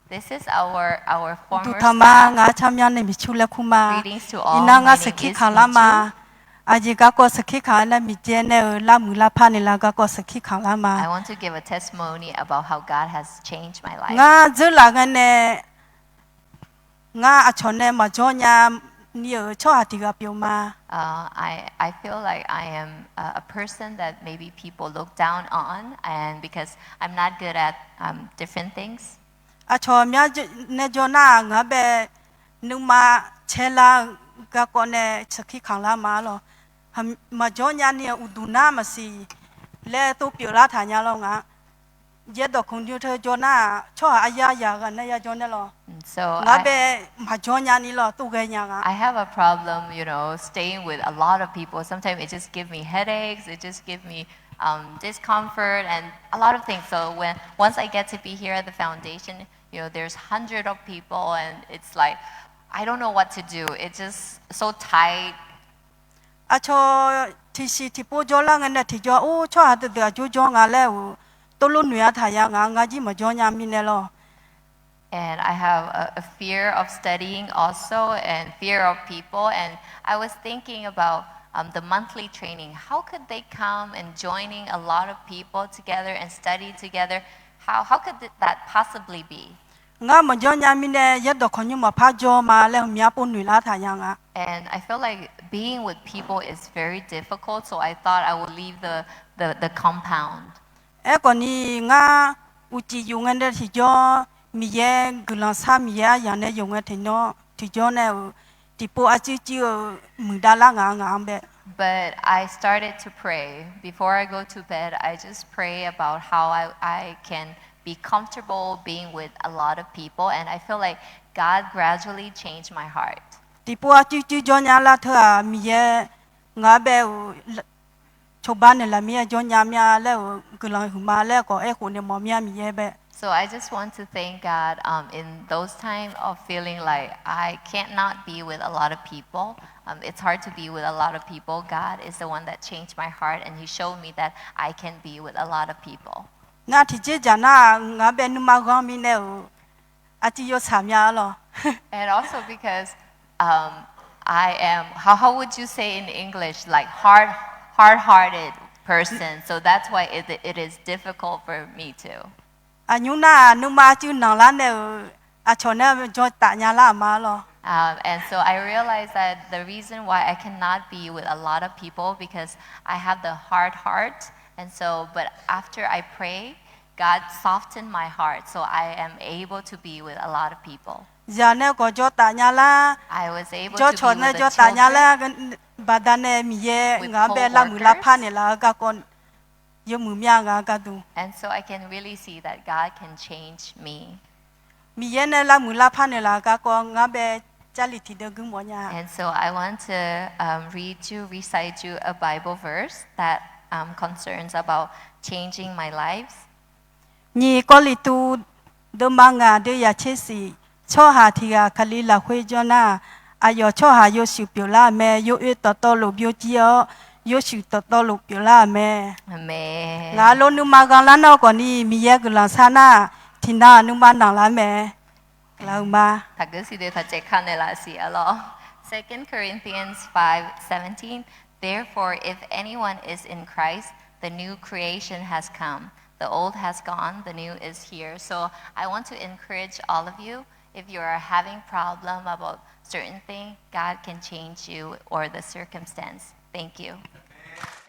This is our former staff. Greetings to all. My name is Michu. Aje I want to give a testimony about how God has changed my life. I feel like I am a person that maybe people look down on, and because I'm not good at different things. So I have a problem, staying with a lot of people. Sometimes it just gives me headaches. It just gives me discomfort and a lot of things. So once I get to be here at the foundation, there's hundreds of people, and it's like I don't know what to do. It's just so tight. And I have a fear of studying also, and fear of people. And I was thinking about the monthly training. How could they come and joining a lot of people together and study together? How could that possibly be? And I feel like being with people is very difficult, so I thought I would leave the compound. But I started to pray. Before I go to bed, I just pray about how I can be comfortable being with a lot of people, and I feel like God gradually changed my heart. So I just want to thank God in those times of feeling like I can't not be with a lot of people. It's hard to be with a lot of people. God is the one that changed my heart, and He showed me that I can be with a lot of people. And also because I am, how would you say in English, like hard-hearted person. So that's why it is difficult for me too. And so I realized that the reason why I cannot be with a lot of people because I have the hard heart. And so, but after I pray, God softened my heart, so I am able to be with a lot of people. I was able to be with the children, with co-workers. And so I can really see that God can change me. And so I want to recite you a Bible verse that concerns about changing my life. Amen. 2 Corinthians 5:17. Therefore, if anyone is in Christ, the new creation has come. The old has gone, the new is here. So I want to encourage all of you, if you are having problem about certain thing, God can change you or the circumstance. Thank you.